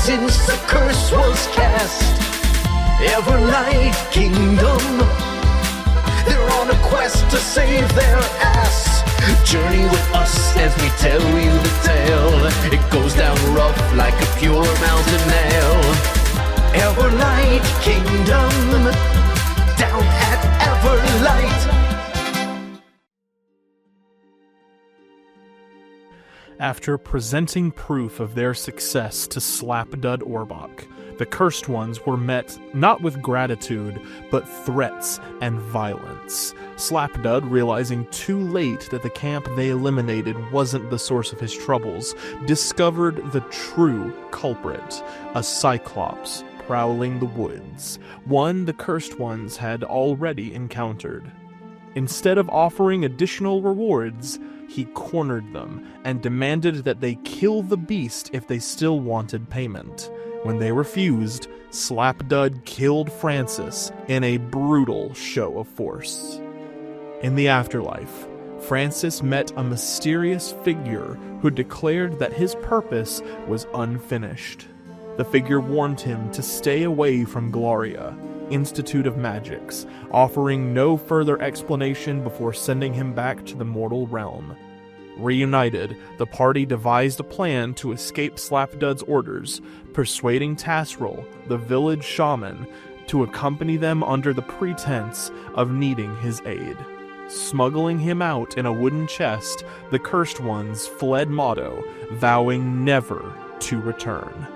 since the curse was cast. Everlight Kingdom, they're on a quest to save their ass. Journey with us as we tell you the tale. It goes down rough like a pure mountain nail. Everlight Kingdom, down at Everlight. After presenting proof of their success to Slapdud Orbach, the Cursed Ones were met not with gratitude, but threats and violence. Slapdud, realizing too late that the camp they eliminated wasn't the source of his troubles, discovered the true culprit, a Cyclops prowling the woods, one the Cursed Ones had already encountered. Instead of offering additional rewards, he cornered them and demanded that they kill the beast if they still wanted payment. When they refused, Slapdud killed Francis in a brutal show of force. In the afterlife, Francis met a mysterious figure who declared that his purpose was unfinished. The figure warned him to stay away from Gloria, Institute of Magics, offering no further explanation before sending him back to the mortal realm. Reunited, the party devised a plan to escape Slapdud's orders, persuading Tasrel, the village shaman, to accompany them under the pretense of needing his aid. Smuggling him out in a wooden chest, the Cursed Ones fled Moddo, vowing never to return.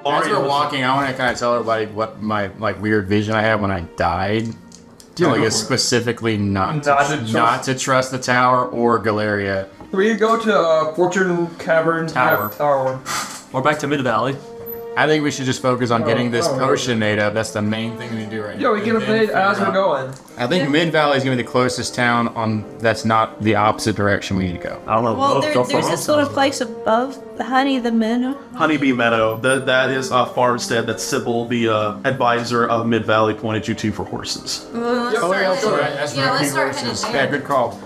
As we're walking, I want to kind of tell everybody what my weird vision I had when I died. Specifically not to trust the tower or Galeria. We go to Fortune Cavern Tower. Or back to Mid-Valley. I think we should just focus on getting this potion made up. That's the main thing we do right now. Yeah, we get it made as we're going. I think Mid-Valley is going to be the closest town that's not the opposite direction we need to go. I don't know. Well, there's this little place above the Meadow. Honeybee Meadow. That is a farmstead that Sybil, the advisor of Mid-Valley, pointed you to for horses. Let's start heading there. Yeah, good call.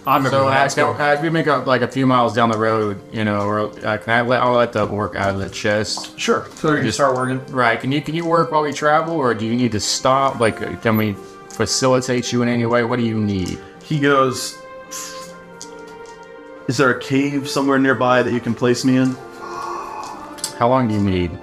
I remember as we make up a few miles down the road, I'll let the work out of the chest. Sure. So you can start working. Right. Can you work while we travel, or do you need to stop? Can we facilitate you in any way? What do you need? He goes, is there a cave somewhere nearby that you can place me in? How long do you need?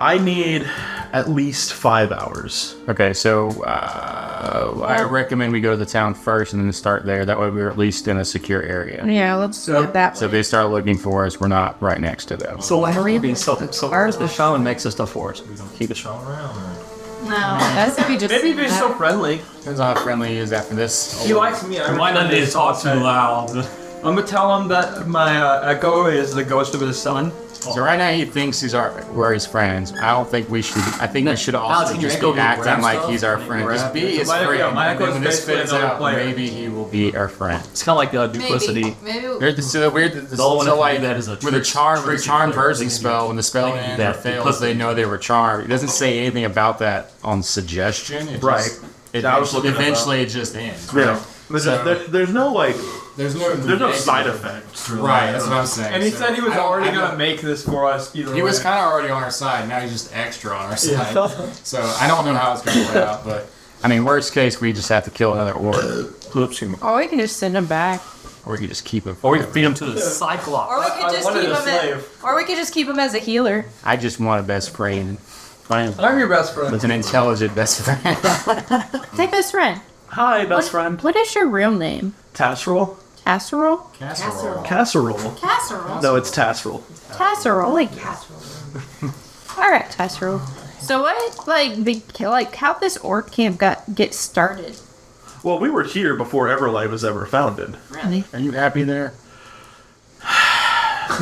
I need at least 5 hours. Okay, so I recommend we go to the town first and then start there. That way we're at least in a secure area. Yeah, let's do that. So if they start looking for us, we're not right next to them. So why are we being so where's the shaman makes this stuff for us? We don't keep the shaman around, or? No, that's if you just... Maybe he's so friendly. Depends on how friendly he is after this. He likes me. We might not need to talk too loud. I'm gonna tell him that my echo is the ghost of his son. So right now he thinks we're his friends. I don't think we should. I think we should also just be acting like he's our friend. Just be his friend. And then when this fits out, maybe he will be our friend. It's kind of like duplicity. Maybe. With a charm version spell, when the spell fails, they know they were charmed. It doesn't say anything about that on suggestion. Eventually it just ends. Right? Yeah. There's no There's no side effects. Really. Right, that's what I'm saying. And he said he was already gonna make this for us. He was kind of already on our side. Now he's just extra on our side. Yeah. So I don't know how it's gonna play out, but I mean, worst case, we just have to kill another orc. Or we can just send him back. Or we can just keep him. Or we can feed him to the Cyclops. Or we could just keep him as a healer. I just want a best friend. I'm your best friend. With an intelligent best friend. Say best friend. Hi, best friend. What is your real name? Tasrel? Casserole? Casserole. No, it's Tasrel. Tasserole. Alright, Tasserole. So what, how this orc camp get started? Well, we were here before Everlight was ever founded. Really? Are you happy there?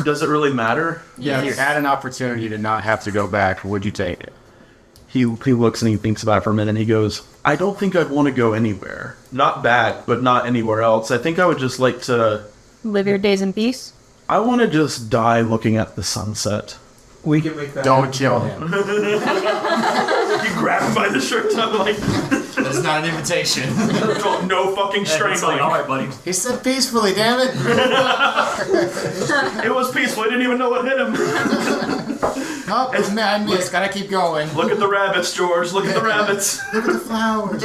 Does it really matter? Yeah, if you had an opportunity to not have to go back, would you take it? He looks and he thinks about it for a minute and he goes, I don't think I'd want to go anywhere. Not back, but not anywhere else. I think I would just like to... Live your days in peace? I want to just die looking at the sunset. We can make that. Don't kill him. You grab him by the shirt and I'm like... That's not an invitation. No fucking strangling. All right, buddy. He said peacefully, damn it. It was peaceful. I didn't even know what hit him. Oh, it's me. I missed. Gotta keep going. Look at the rabbits, George. Look at the rabbits. Look at the flowers.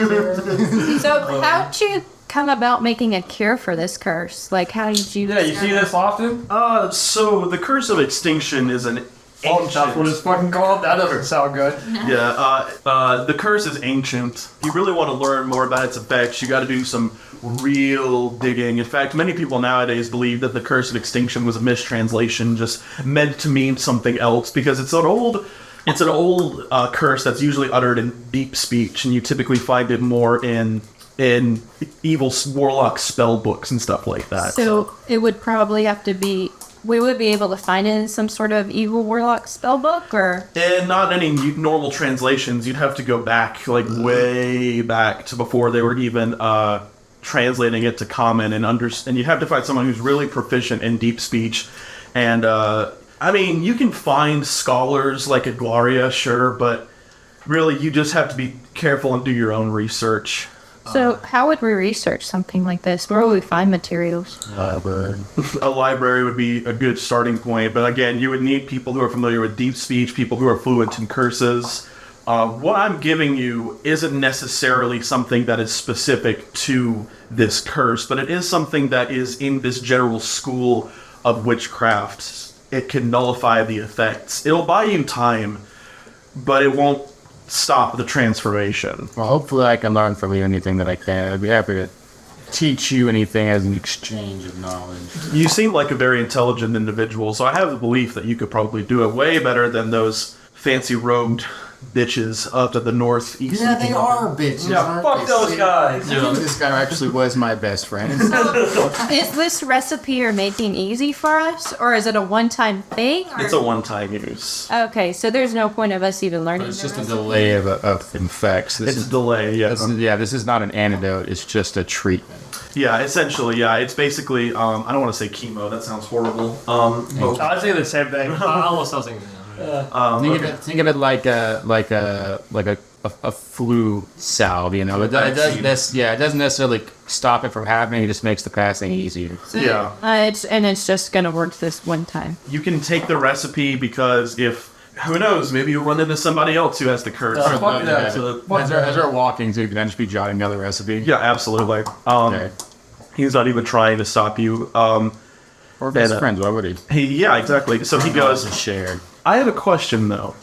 So how'd you come about making a cure for this curse? Like, how did you... Yeah, you see this often? So the curse of extinction is an ancient... That's what it's fucking called? That doesn't sound good. Yeah, the curse is ancient. If you really want to learn more about its effects, you got to do some real digging. In fact, many people nowadays believe that the curse of extinction was a mistranslation, just meant to mean something else, because it's an old curse that's usually uttered in deep speech, and you typically find it more in evil warlock spell books and stuff like that. So it would probably have to be... We would be able to find it in some sort of evil warlock spell book, or... And not any normal translations. You'd have to go back, like, way back to before they were even translating it to common, and you'd have to find someone who's really proficient in deep speech. And, I mean, you can find scholars like Iglaria, sure, but really you just have to be careful and do your own research. So how would we research something like this? Where would we find materials? A library would be a good starting point, but again, you would need people who are familiar with deep speech, people who are fluent in curses. What I'm giving you isn't necessarily something that is specific to this curse, but it is something that is in this general school of witchcraft. It can nullify the effects. It'll buy you time, but it won't stop the transformation. Well, hopefully I can learn from you anything that I can. I'd be happy to teach you anything as an exchange of knowledge. You seem like a very intelligent individual, so I have the belief that you could probably do it way better than those fancy robed bitches up at the northeast. Yeah, they are bitches. Yeah, fuck those guys. This guy actually was my best friend. Is this recipe you're making easy for us, or is it a one-time thing? Or... It's a one-time use. Okay, so there's no point of us even learning. It's just a recipe? delay of effects. It's a delay, yeah. This is not an antidote. It's just a treatment. Yeah, essentially, yeah. It's basically, I don't want to say chemo. That sounds horrible. I'd say the same thing. Almost something. Think of it like a flu salve, you know. It doesn't necessarily stop it from happening. It just makes the passing easier. Yeah. It's just gonna work this one time. You can take the recipe because who knows, maybe you'll run into somebody else who has the curse. Fuck that. As we're walking, so you can just be jotting down the recipe. Yeah, absolutely. Okay. He's not even trying to stop you. Or best friends, why would he? Yeah, exactly. So he goes, shared. I have a question, though.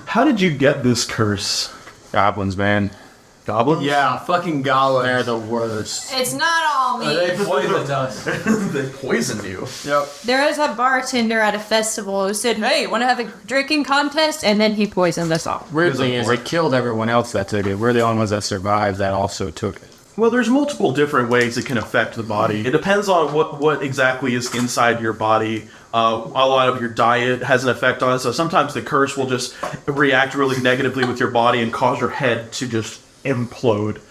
How did you get this curse? Goblins, man. Goblins? Yeah, fucking goblins. They're the worst. It's not all me. They poisoned us. They poisoned you. Yep. There was a bartender at a festival who said, "Hey, want to have a drinking contest?" And then he poisoned us all. Weird thing is, it killed everyone else that took it. We're the only ones that survived that also took it. Well, there's multiple different ways it can affect the body. It depends on what exactly is inside your body. A lot of your diet has an effect on it. So sometimes the curse will just react really negatively with your body and cause your head to just implode.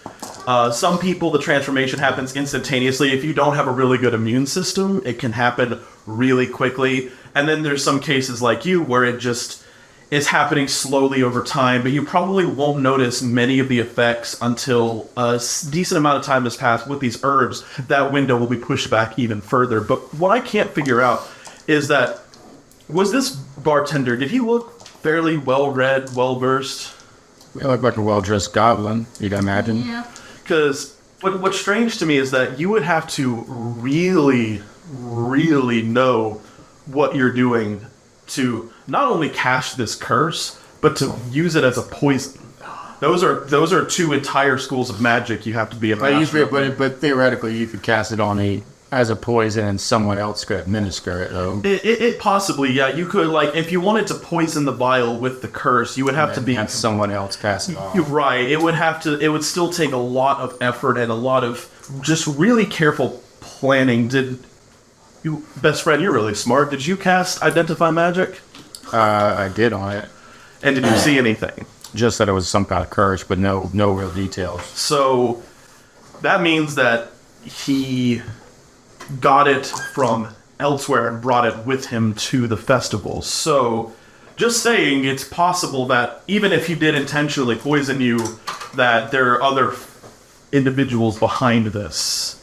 Some people, the transformation happens instantaneously. If you don't have a really good immune system, it can happen really quickly. And then there's some cases like you where it just is happening slowly over time, but you probably won't notice many of the effects until a decent amount of time has passed. With these herbs, that window will be pushed back even further. But what I can't figure out is that, was this bartender, did he look fairly well-read, well-versed? He looked like a well-dressed goblin, you'd imagine. Yeah. Because what's strange to me is that you would have to really, really know what you're doing to not only cast this curse, but to use it as a poison. Those are two entire schools of magic you have to be a master. But theoretically, you could cast it on as a poison, and someone else could administer it. Though it possibly, yeah. You could, like, if you wanted to poison the vial with the curse, you would have to be have someone else cast it on. You're right. It would still take a lot of effort and a lot of just really careful planning. Best friend, you're really smart. Did you cast Identify Magic? I did on it. And did you see anything? Just that it was some kind of curse, but no real details. So that means that he got it from elsewhere and brought it with him to the festival. So just saying, it's possible that even if he did intentionally poison you, that there are other individuals behind this.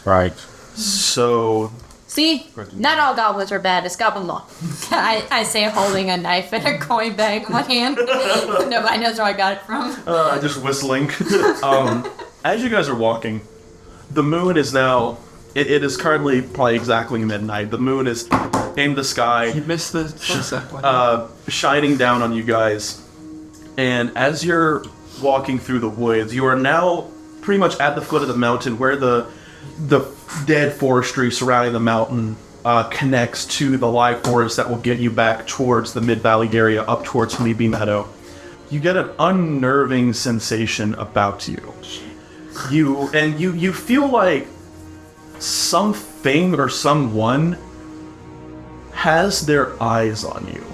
Right. So See, not all goblins are bad. It's goblin law. I say, holding a knife and a coin bag in my hand. Nobody knows where I got it from. Just whistling. As you guys are walking, the moon is now. It is currently probably exactly midnight. The moon is in the sky. You missed the sunset. Shining down on you guys. And as you're walking through the woods, you are now pretty much at the foot of the mountain where the dead forestry surrounding the mountain connects to the live forest that will get you back towards the mid-valley area, up towards Honeybee Meadow. You get an unnerving sensation about you. You feel like something or someone has their eyes on you.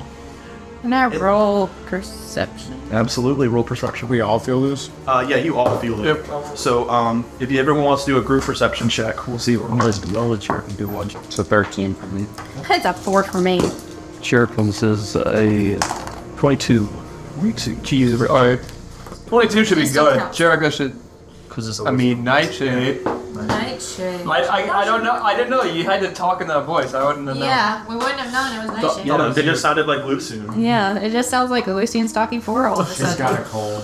Can I roll perception? Absolutely, roll perception. We all feel this? Yeah, you all feel it. Yep. So, if everyone wants to do a group perception check, we'll see what Knowledge check can do one. So 13 for me. That's a 4 for me. Sheriff's is a 22. 22 should be Still good. counts. Jericho should. Because I mean, Nightshade. Nightshade. I don't know. I didn't know you had to talk in that voice. I wouldn't have known. Yeah, we wouldn't have known it was Nightshade. Yeah, they just sounded like Lucy. Yeah, it just sounds like Lucy and Stocking 4 all of a He's sudden. got a cold.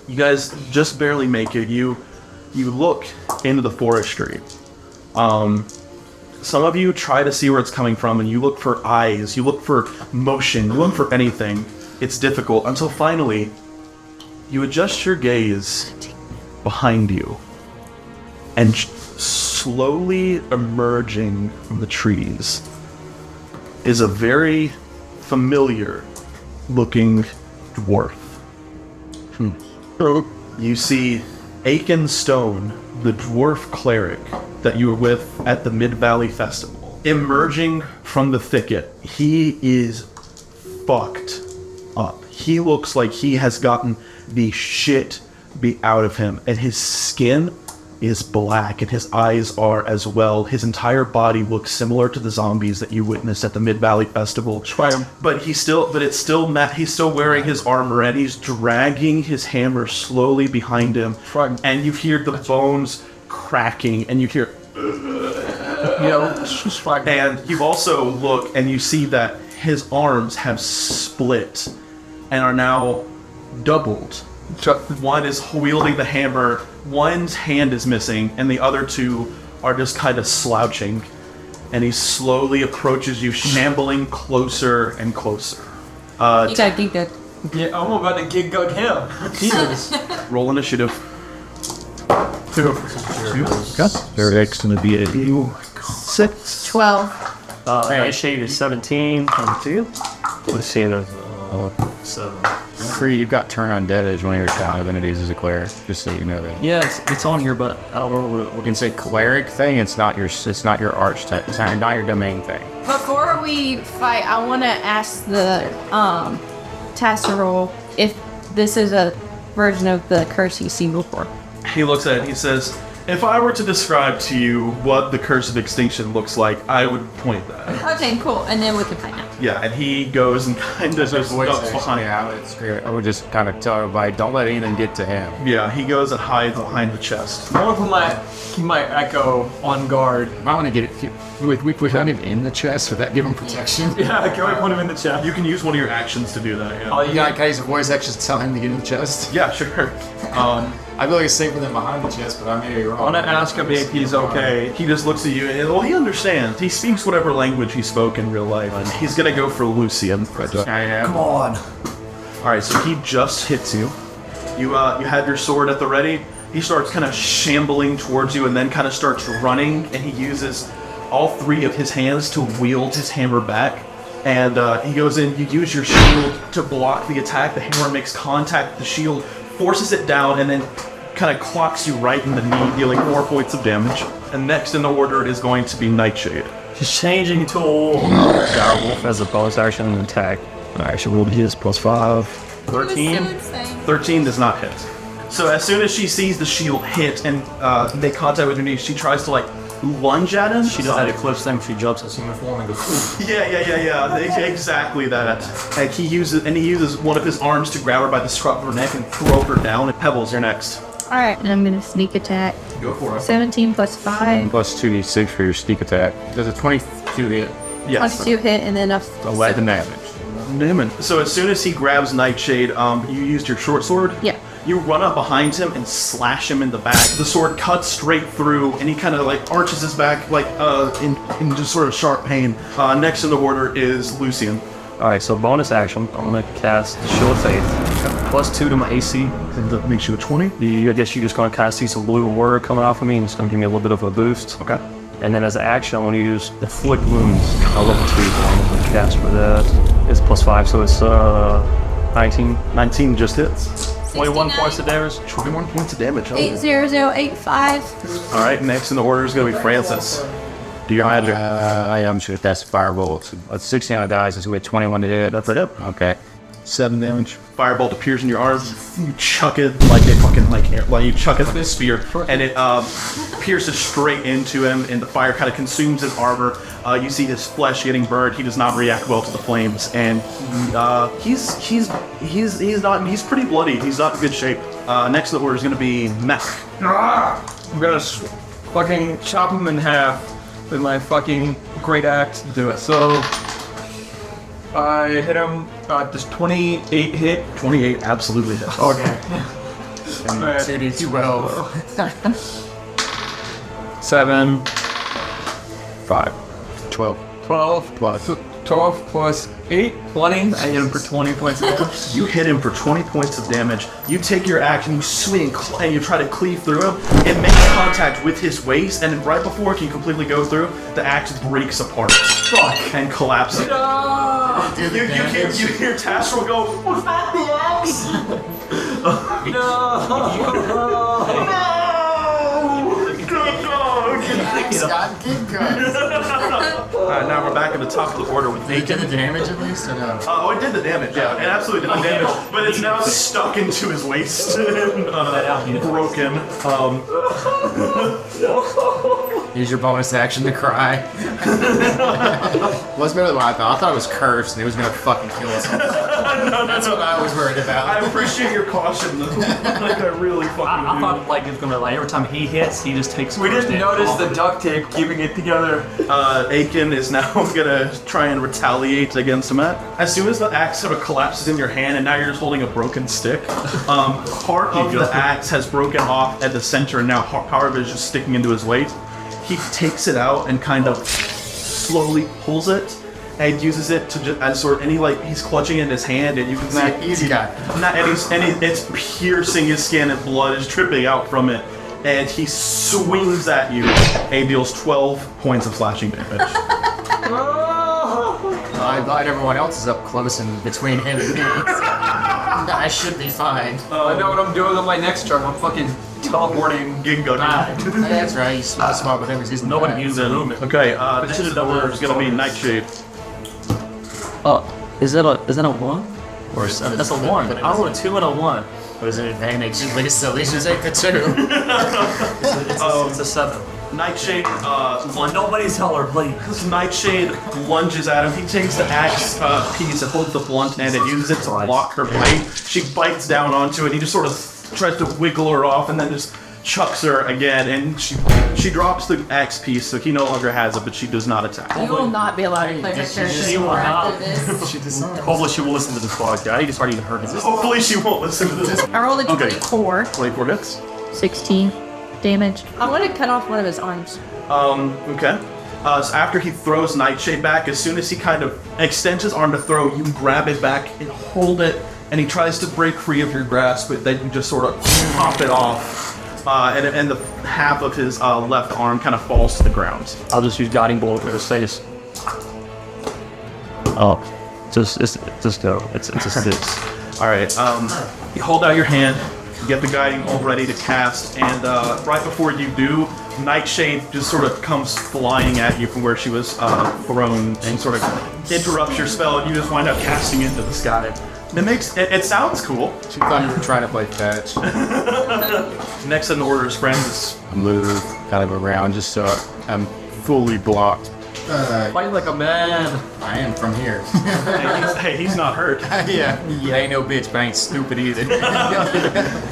You guys just barely make it. You look into the forestry. Some of you try to see where it's coming from, and you look for eyes, you look for motion, you look for anything. It's difficult until finally you adjust your gaze behind you, and slowly emerging from the trees is a very familiar looking dwarf. You see Aiken Stone, the dwarf cleric that you were with at the Mid-Valley Festival. Emerging from the thicket, he is fucked up. He looks like he has gotten the shit beat out of him, and his skin is black, and his eyes are as well. His entire body looks similar to the zombies that you witnessed at the Mid-Valley Festival. But he's still wearing his armor, and he's dragging his hammer slowly behind him. And you hear the bones cracking, and you hear. And you also look, and you see that his arms have split and are now doubled. One is wielding the hammer, one's hand is missing, and the other two are just kind of slouching. And he slowly approaches you, shambling closer and closer. You gotta think that. Yeah, I'm about to gig gug him. Jesus. Roll initiative. 2. Eric's gonna be a 6. 12. Nightshade is 17. 22. Let's see, there's 7. Free, you've got turn on dead as one of your child entities as a cleric, just so you know that. Yeah, it's on here, but I don't know what You can say cleric thing, it's not your arch type, it's not your domain thing. Before we fight, I want to ask the Tasserol if this is a version of the curse he's seen before. He looks at it and he says, if I were to describe to you what the Curse of Extinction looks like, I would point that. Okay, cool. And then we can find out. Yeah, and he goes and kind of just ducks behind. I would just kind of tell everybody, don't let anything get to him. Yeah, he goes and hides behind the chest. I want to put my echo on guard. I want to get it. We put him in the chest, would that give him protection? Yeah, can we put him in the chest? You can use one of your actions to do that, yeah. Oh, You got to use a voice action to tell him to get in the chest? Yeah, sure. I feel like it's safer than behind the chest, but I may be wrong. I want to ask him if he's okay. He just looks at you and, well, he understands. He speaks whatever language he spoke in real life. And he's gonna go for Lucian. Come on. Alright, so he just hits you. You have your sword at the ready. He starts kind of shambling towards you and then kind of starts running, and he uses all 3 of his hands to wield his hammer back. And he goes in, you use your shield to block the attack. The hammer makes contact with the shield, forces it down, and then kind of clocks you right in the knee, dealing 4 points of damage. And next in the order is going to be Nightshade. Just changing tool. Direwolf as a bonus action and attack. Action roll his +5. 13. 13 does not hit. So as soon as she sees the shield hit and make contact with her knee, she tries to lunge at him. She does that eclipse thing. She jumps as human form and goes. Yeah. Exactly that. And he uses one of his arms to grab her by the scruff of her neck and throw her down. And Pebbles, you're next. Alright, and I'm gonna sneak attack. Go for it. 17 plus 5. Plus 2d6 for your sneak attack. Does a 22 hit? Yes. 22 hit, and then a 11 damage. Damon. So as soon as he grabs Nightshade, you used your short sword? Yeah. You run up behind him and slash him in the back. The sword cuts straight through, and he kind of like arches his back like in just sort of sharp pain. Next in the order is Lucian. Alright, so bonus action. I'm gonna cast Shield of Faith. Plus 2 to my AC. And that makes you a 20. I guess you're just gonna kind of see some blue word coming off of me, and it's gonna give me a little bit of a boost. Okay. And then as an action, I'm gonna use Afflict Wounds. I'll level 2, so I'm gonna cast for that. It's plus 5, so it's 19. 19 just hits. 21 points of damage. 21 points of damage. 80085. All right, next in the order is going to be Francis. Do your magic. I am sure that's firebolt. It's 16 on the dice, so we had 21 to hit. That's it. Okay. 7 damage. Firebolt appears in your arm. You chuck it like a fucking like you chuck it like a spear, and it pierces straight into him, and the fire kind of consumes his armor. You see his flesh getting burned. He does not react well to the flames, and he's pretty bloody. He's not in good shape. Next in the order is going to be Mech. I'm gonna fucking chop him in half with my fucking great axe to do it. So I hit him. Does 28 hit? 28 absolutely hits. Okay. And 2d12. 7, 5. 12. 12, Plus. 12 plus 8, 20. I hit him for 20 points of damage. You hit him for 20 points of damage. You take your action, you swing, and you try to cleave through him. It makes contact with his waist, and right before it can completely go through, the axe breaks apart. Fuck! And collapses. No! You hear Tassel go, was that the axe? Alright, now we're back at the top of the order with Did the damage at least? Or no? Oh, it did the damage, yeah. It absolutely did the damage. But it's now stuck into his waist. Broken. Use your bonus action to cry. Was better than what I thought. I thought it was cursed and it was gonna fucking kill us all. That's what I was worried about. I appreciate your caution, though. Like, I really fucking I do. thought like it was gonna like every time he hits, he just takes. We didn't notice the duct tape keeping it together. Aiken is now gonna try and retaliate against Matt. As soon as the axe sort of collapses in your hand and now you're just holding a broken stick, part of the axe has broken off at the center and now part of it is just sticking into his weight. He takes it out and kind of slowly pulls it and uses it to just as sort of, and he's clutching it in his hand and you can see Easy guy. it's piercing his skin and blood is dripping out from it. And he swings at you and deals 12 points of slashing damage. I'm glad everyone else is up close and between him and me. I should be fine. I know what I'm doing on my next turn. I'm fucking teleporting. Gingo. That's right. He's smart with him. He's Nobody uses it. Okay, this is gonna be Nightshade. Is that a 1? Or that's a 1. I rolled a 2 and a 1. What is an advantage? So at least take the 2. It's a 7. Nightshade, Nobody tell her, please. Nightshade lunges at him. He takes the axe piece and holds the blunt end and uses it to block her blade. She bites down onto it. He just sort of tries to wiggle her off and then just chucks her again. And she drops the axe piece, so he no longer has it, but she does not attack. You will not be allowed to play her character She will after not. this. Hopefully she will listen to this podcast. I need to start even heard this. Hopefully she won't listen to this. I rolled a Okay. 24. 24 hits. 16 damage. I want to cut off one of his arms. Okay. So after he throws Nightshade back, as soon as he kind of extends his arm to throw, you grab it back and hold it, and he tries to break free of your grasp, but then you just sort of pop it off. And the half of his left arm kind of falls to the ground. I'll just use guiding bolt for his face. Oh, just go. It's a 6. All right. You hold out your hand, you get the guiding bolt ready to cast, and right before you do, Nightshade just sort of comes flying at you from where she was thrown and sort of interrupts your spell, and you just wind up casting into the sky. It sounds cool. She thought you were trying to play fetch. Next in order is friends. Move kind of around just so I'm fully blocked Fight like a man. I am from here. Hey, he's not hurt. Yeah, ain't no bitch, but I ain't stupid either.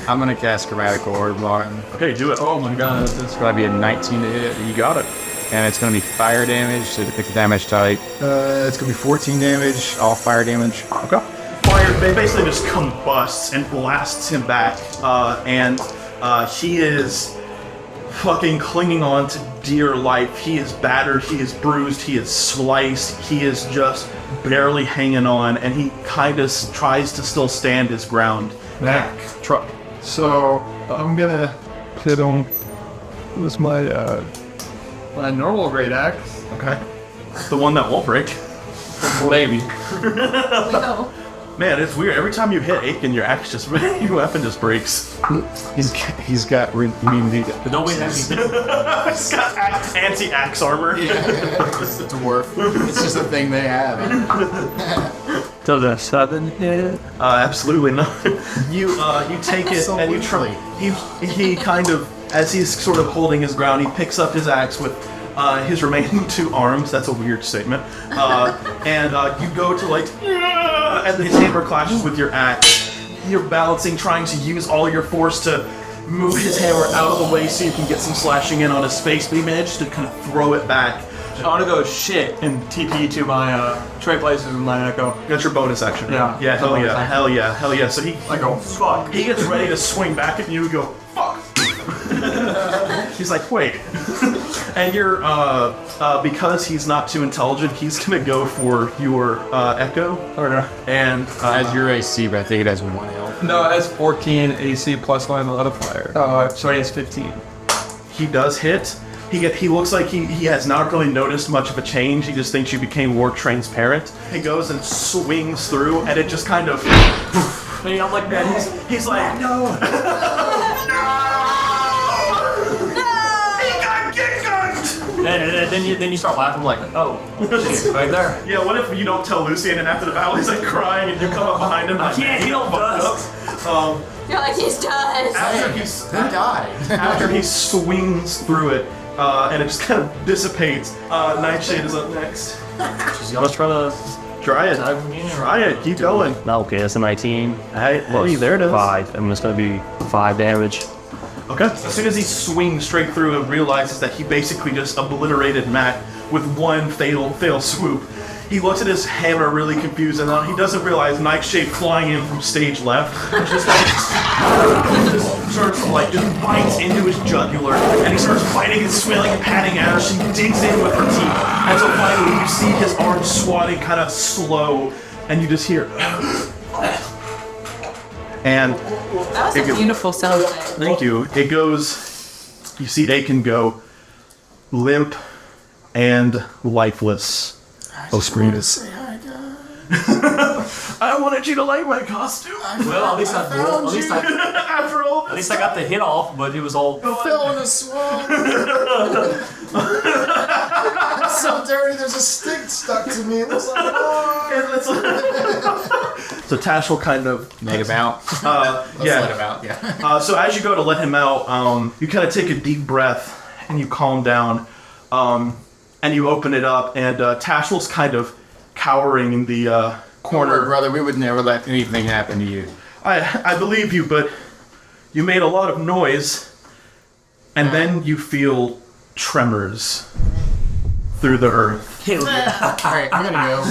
I'm gonna cast Chromatic Orb on him. Okay, do it. Oh my god. It's gonna be a 19 to hit. You got it. And it's gonna be fire damage, so pick the damage type. It's gonna be 14 damage, all fire damage. Okay. Fire basically just combusts and blasts him back, and he is fucking clinging on to dear life. He is battered, he is bruised, he is sliced, he is just barely hanging on, and he kind of tries to still stand his ground. Back. So I'm gonna hit him with my normal great axe. Okay. The one that won't break. Maybe. No. Man, it's weird. Every time you hit Aiken, your axe just your weapon just breaks. He's got immunity. But don't wait, It's got anti-axe armor. It's a dwarf. It's just a thing they have. Does a 7 hit? Absolutely not. You take it So and you try. He kind of, as he's sort of holding his ground, he picks up his axe with his remaining 2 arms. That's a weird statement. And you go to and his hammer clashes with your axe. You're balancing, trying to use all your force to move his hammer out of the way so you can get some slashing in on his face, but you manage to kind of throw it back. I want to go shit and TP to my trade places with my echo. That's your bonus action. Yeah. Yeah, hell yeah, hell yeah, hell yeah. So he I go, fuck. He gets ready to swing back at you and go, fuck. He's like, wait. And you're, because he's not too intelligent, he's gonna go for your echo. Okay. And As your AC, but I think it has 1 health. No, it has 14 AC plus my modifier. So he has 15. he does hit. He looks like he has not really noticed much of a change. He just thinks you became more transparent. He goes and swings through, and it just kind of. Hey, I'm like, man, He's like, no. and then you start laughing like, oh, shit, right there. Yeah, what if you don't tell Lucian and after the battle he's like crying and you come up behind him? I can't heal dust. You're like, he's done. After he swings through it, and it just kind of dissipates, Nightshade is up next. She's gonna try to Try it. Try it. Keep going. Okay, that's a 19. Hey, there it is. 5, and it's gonna be 5 damage. Okay. As soon as he swings straight through and realizes that he basically just obliterated Matt with one fatal swoop, he looks at his hammer really confused, and he doesn't realize Nightshade flying in from stage left just starts to just bites into his jugular, and he starts fighting and swilling and patting at her. She digs in with her teeth, and so finally you see his arms swatting kind of slow, and you just hear. And That was a beautiful sound. thank you. It goes. You see, they can go limp and lifeless. Oh, scream to say hi, guys. I wanted you to like my costume. Well, at least I After all at this, least I got the hit off, but it was all. Fell in a swamp. I'm so dirty. There's a stick stuck to me. It looks like so Tash will kind of Make him out. Let him out. Yeah. So as you go to let him out, you kind of take a deep breath and you calm down, and you open it up, and Tashel's kind of cowering in the corner. Brother, we would never let anything happen to you. I believe you, but you made a lot of noise, and then you feel tremors through the earth. Alright, I'm gonna go.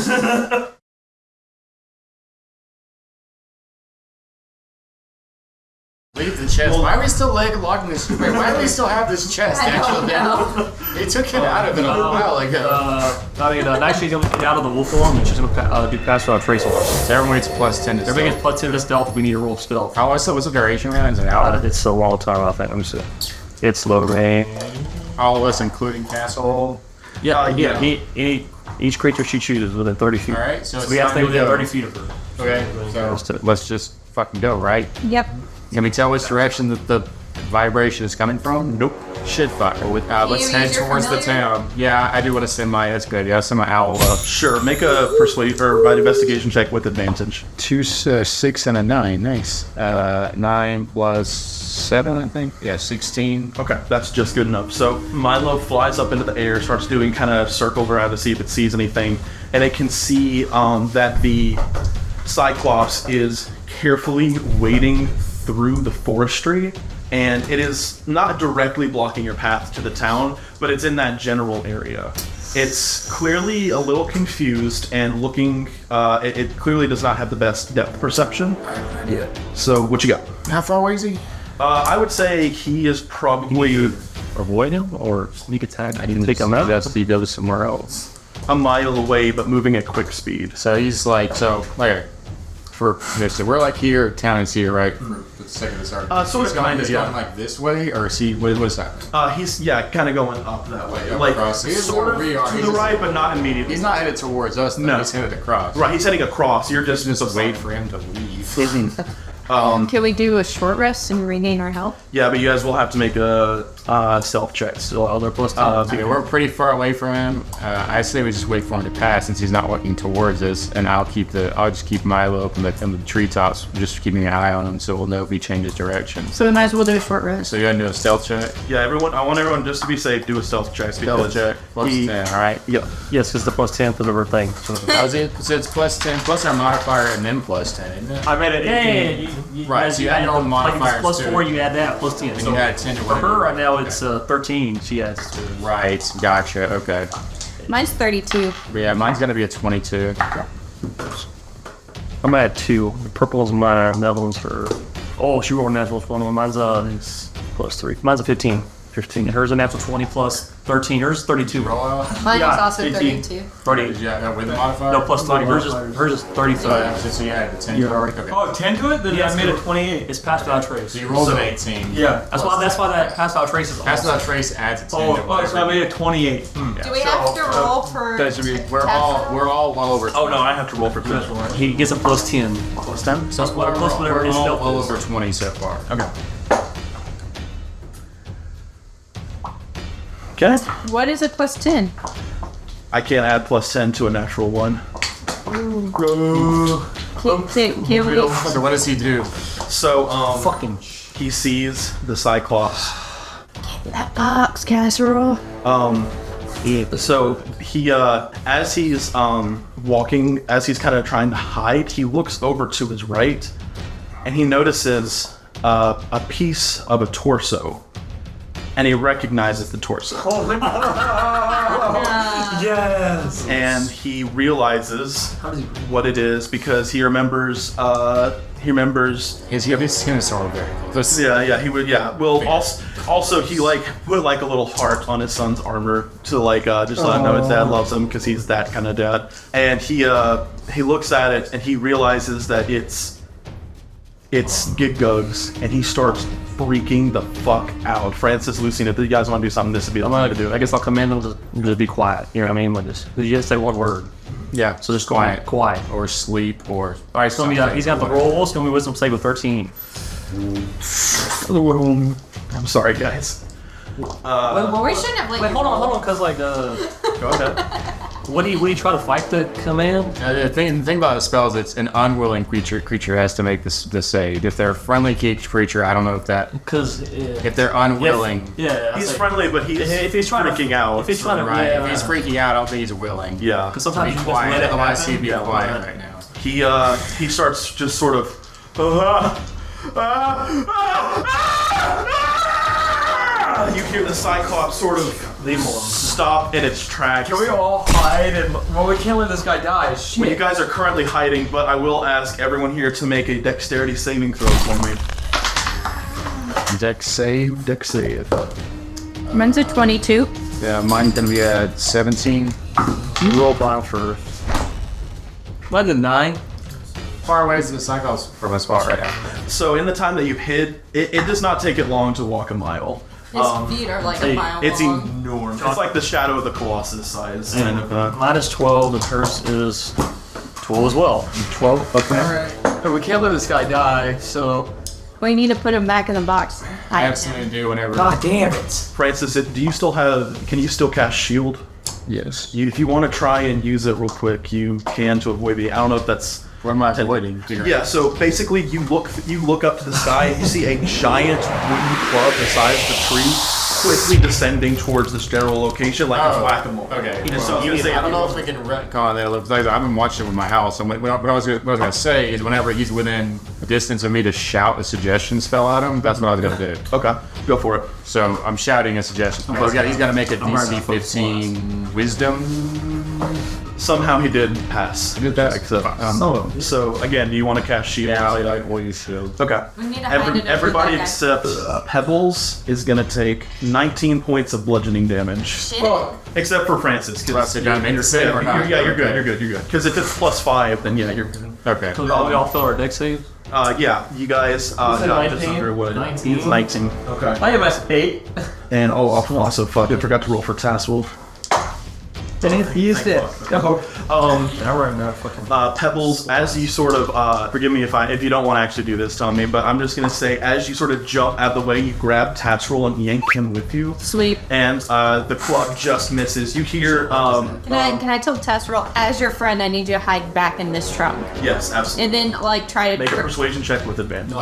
Leave the chest. Why are we still locking this? Wait, why do we still have this chest? I don't know. They took it out of it a while ago. Actually, gonna get out of the wolf form, and she's gonna do pass trace alarm. So everyone gets plus 10 to Everybody stealth. gets plus 10 to stealth. We need to roll stealth. How was it? Was it variation rounds and out? It's a long time off. Let me see. It's low range. All of us, including Castle. Yeah. Each creature she chooses within 30 feet. Alright, so it's We have to stay time to within go. 30 feet of her. Okay, so let's just fucking go, right? Yep. Can we tell which direction that the vibration is coming from? Nope. Shit fire. Let's use head your towards the familiar? town. Yeah, I do want to send my. That's good. Yeah, I'll send my owl up. Sure, make a persuade or investigation check with advantage. 2, 6, and a 9. Nice. 9 plus 7, I think. Yeah, 16. Okay, that's just good enough. So Milo flies up into the air, starts doing kind of circles around to see if it sees anything, and it can see that the Cyclops is carefully wading through the forestry, and it is not directly blocking your path to the town, but it's in that general area. It's clearly a little confused and looking, it clearly does not have the best depth perception. Yeah. So what you got? How far away is he? I would say he is probably Avoid him or sneak attack? I didn't take him out. That's he goes somewhere else. a mile away, but moving at quick speed. So he's like, so we're like here, town is here, right? For the sake of this argument. So it's kind of, He's going like this way, or is he? What is that? he's kind of going up that way, Up like across. He is sort where of we are. to He's the just- right, but not immediately. He's not headed towards us. Though. No. He's headed across. Right, he's heading across. You're just Wait for him to leave. Can we do a short rest and regain our health? Yeah, but you guys will have to make a Stealth checks. So other plus 10. I mean, we're pretty far away from him. I say we just wait for him to pass since he's not walking towards us, and I'll just keep Milo up in the treetops, just keeping an eye on him, so we'll know if he changes direction. So we might as well do a short rest. So you gotta do a stealth check. Yeah, everyone. I want everyone just to be safe. Do a stealth check. Stealth check. Plus 10. All right. Yeah. Yes, because the plus 10 for the thing. So How's it? So it's plus 10 plus our modifier and then plus 10, isn't it? I made it. Right, so you add your own modifiers plus too. 4, you add that plus 10. And So you add 10 to for whatever. her right now, it's 13. She adds. Right. Gotcha. Okay. Mine's 32. But yeah, mine's gonna be a 22. I'm at 2. The purple is mine. The other one's for. Oh, she rolled a natural 20. Mine's is plus 3. Mine's a 15. 15. Hers a natural 20 plus 13. Hers is 32. Roll out. Mine Yeah, is also 18. 32. 30. Yeah, with the modifier. No, plus 30. Hers is 35. So you add the 10. You're already- Okay. Oh, 10 to it? Then Yes, I made it so- 28. It's passed without trace. So you rolled an 18. Yeah. That's why that passed without trace is Pass awesome. without trace adds a 10 to Oh, so I whatever. made it 28. Do we have to roll for? That should be. We're all well over. Oh no, I have to roll for critical. He gets a plus 10. Plus 10. Plus whatever his We're all stealth well is. over 20 so far. Okay. Okay. What is a plus 10? I can't add plus 10 to a natural 1. Can we? So what does he do? So Fucking. he sees the Cyclops. That box casserole. So he as he's walking, as he's kind of trying to hide, he looks over to his right, and he notices a piece of a torso, and he recognizes the torso. Yes. And he realizes what it is because he remembers. His skin is sort of very close. Yeah, he would. Yeah. Well, also he put a little heart on his son's armor to just let him know his dad loves him because he's that kind of dad. And he looks at it and he realizes that it's Giggugs, and he starts freaking the fuck out. Francis, Lucina, if you guys want to do something, this would be the time to do it. I guess I'll command them to be quiet. You know what I mean? Like this. You just say one word. Yeah. So just quiet. Quiet. Or sleep or. All right, so he's got the rolls. Can we wisdom save with 13? I'm sorry, guys. Well, we shouldn't have let Wait, you hold on, roll. because Go ahead. what do you try to fight the command? The thing about the spell is it's an unwilling creature has to make this save. If they're a friendly creature, I don't know if that. Because If they're unwilling. yeah, He's friendly, but if he's trying freaking to, out. If he's trying to, Right. yeah, If he's freaking out, I don't think he's willing. Yeah. because sometimes Be you just let quiet. it Otherwise, happen. he'd be Yeah, quiet right now. He starts just sort of. You hear the Cyclops sort of stop in its tracks. Can we all hide? Well, we can't let this guy die. Shit. Well, you guys are currently hiding, but I will ask everyone here to make a dexterity saving throw for me. Dex save. Dex save. Mine's a 22. Yeah, mine's gonna be a 17. You roll down first. Mine's a 9. Far away is the Cyclops from us spot right now. So in the time that you've hid, it does not take it long to walk a mile. His feet are like a mile It's long. enormous. It's like the shadow of the Colossus size. Kind of, Mine is 12, and hers is 12 as well. 12? Okay. Alright. We can't let this guy die, so We need to put him back in the box. I have something to do whenever. God damn it. Francis, do you still have? Can you still cast shield? Yes. If you want to try and use it real quick, you can to avoid me. I don't know if that's. What am I avoiding? Yeah. So basically, you look up to the sky and you see a giant wooden club the size of a tree quickly descending towards this general location like it's whack-a-mole. Okay. And so I don't know if we can retcon that. I've been watching it with my house. And what I was going to say is whenever he's within a distance of me to shout a suggestion spell at him, that's what I was going to do. Okay, go for it. So I'm shouting a suggestion spell. He's got to make a DC 15 Wisdom. Somehow he did pass. Did that? So again, do you want to cast shield? Yeah, we'll use shield. Okay. We need to hide it. Everybody except Pebbles is gonna take 19 points of bludgeoning damage. Shit. Except for Francis. Plus, did I make a save or not? You're good. Because if it's +5, then yeah, you're good. Okay. So we all fill our deck save. Yeah, you guys. Just 19? under wood. 19. It's 19. Okay. I am at 8. And also fuck, I forgot to roll for Tassel. Then he used it. Now we're in that fucking. Pebbles, as you sort of, forgive me if you don't want to actually do this, tell me, but I'm just gonna say, as you sort of jump out of the way, you grab Tatsrol and yank him with you. Sweep. And the club just misses. You hear, Can I tell Tassrol, as your friend, I need you to hide back in this trunk, yes, absolutely. and then like try to Make a persuasion check with advantage.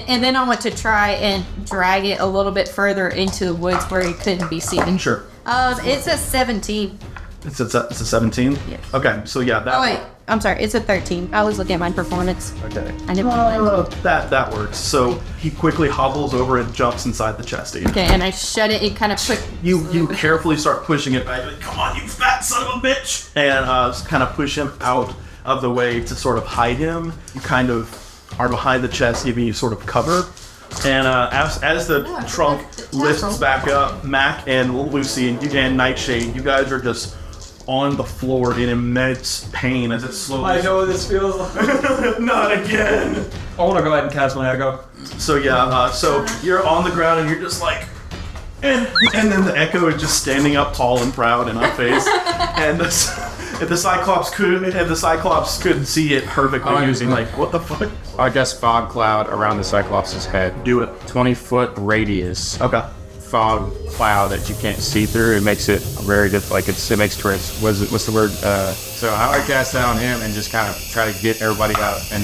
and then I want to try and drag it a little bit further into the woods where it couldn't be seen. Sure. It's a 17. It's a 17? Yes. Okay, so yeah, that. Oh wait, I'm sorry. It's a 13. I was looking at my performance. Okay. I didn't. That works. So he quickly hobbles over and jumps inside the chest. Okay, and I shut it. It kind of quick. You carefully start pushing it back. Like, come on, you fat son of a bitch! And kind of push him out of the way to sort of hide him. You kind of are behind the chest, giving you sort of cover. And as the trunk lifts back up, Mac and Lucy and Nightshade, you guys are just on the floor in immense pain as it slowly. I know what this feels like. Not again. I want to go ahead and cast my echo. So yeah, so you're on the ground and you're just like, and then the echo is just standing up tall and proud and unfazed. And if the Cyclops could see it perfectly, using like, what the fuck? I guess fog cloud around the Cyclops' head. Do it. 20-foot radius. Okay. Fog cloud that you can't see through. It makes it very difficult. Like it makes towards what's the word? So how I cast that on him and just kind of try to get everybody out. And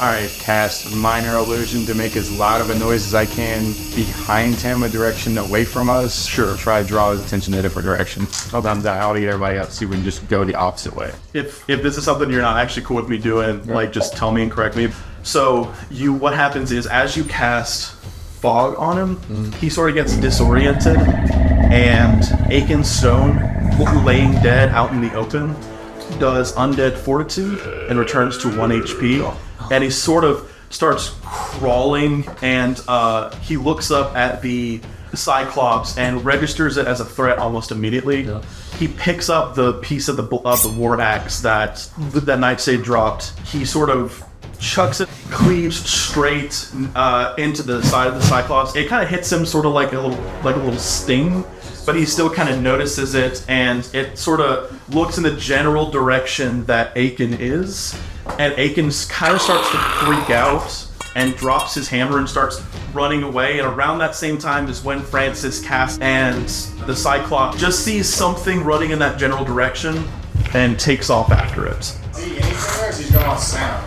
I cast minor illusion to make as loud of a noise as I can behind him, a direction away from us. Sure. Try to draw his attention in a different direction. Sometimes I'll get everybody up. See if we can just go the opposite way. If this is something you're not actually cool with me doing, like just tell me and correct me. So what happens is as you cast fog on him, he sort of gets disoriented, and Aiken Stone, laying dead out in the open, does undead fortitude and returns to 1 HP, and he sort of starts crawling, and he looks up at the Cyclops and registers it as a threat almost immediately. He picks up the piece of the war axe that Nightshade dropped. He sort of chucks it, cleaves straight into the side of the Cyclops. It kind of hits him sort of like a little sting, but he still kind of notices it, and it sort of looks in the general direction that Aiken is, and Aiken kind of starts to freak out and drops his hammer and starts running away. And around that same time is when Francis casts, and the Cyclops just sees something running in that general direction and takes off after it. He's going off sound.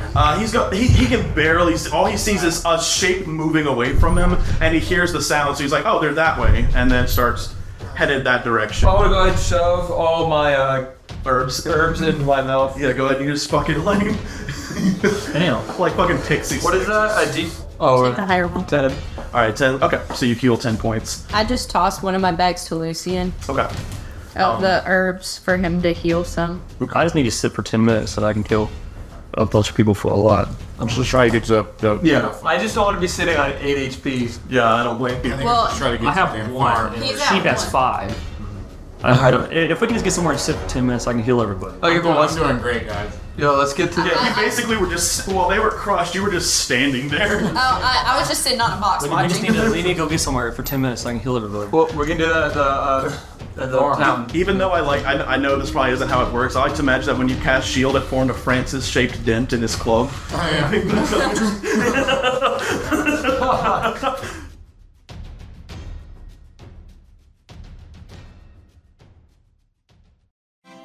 He can barely see. All he sees is a shape moving away from him, and he hears the sound, so he's like, oh, they're that way, and then starts headed that direction. I want to go ahead and shove all my herbs into my mouth. Yeah, go ahead and you just fucking lame. Damn. Like fucking pixies. What is that? A D? The higher one. 10. Alright, 10. Okay, so you heal 10 points. I just tossed one of my bags to Lucian. Okay. The herbs for him to heal some. I just need to sit for 10 minutes so that I can kill a bunch of people for a lot. I'm just trying to get to the Yeah. I just don't want to be sitting on 8 HP. Yeah, I don't blame you. Well, try to get I to have the damn one. farm. He's Sheep at has one. 5. I don't, if we can just get somewhere and sit for 10 minutes, I can heal everybody. Okay, but I'm doing great, guys. Yo, let's get to Yeah, you basically were just, while they were crushed, you were just standing there. Oh, I was just sitting on a box. We watching. need to go get somewhere for 10 minutes so I can heal everybody. Well, we're gonna do that at the town. Even though I know this probably isn't how it works, I like to imagine that when you cast shield, it formed a Francis-shaped dent in his club. Oh, yeah.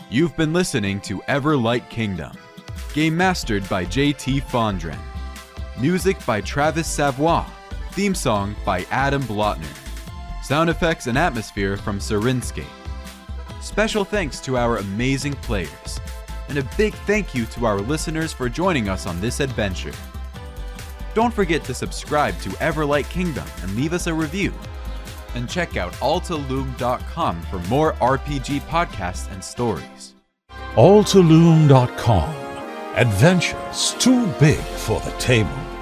You've been listening to Everlight Kingdom. Game mastered by JT Fondren. Music by Travis Savoy. Theme song by Adam Blotner. Sound effects and atmosphere from Sirinscape. Special thanks to our amazing players. And a big thank you to our listeners for joining us on this adventure. Don't forget to subscribe to Everlight Kingdom and leave us a review. And check out altaloom.com for more RPG podcasts and stories. altaloom.com. Adventures too big for the table.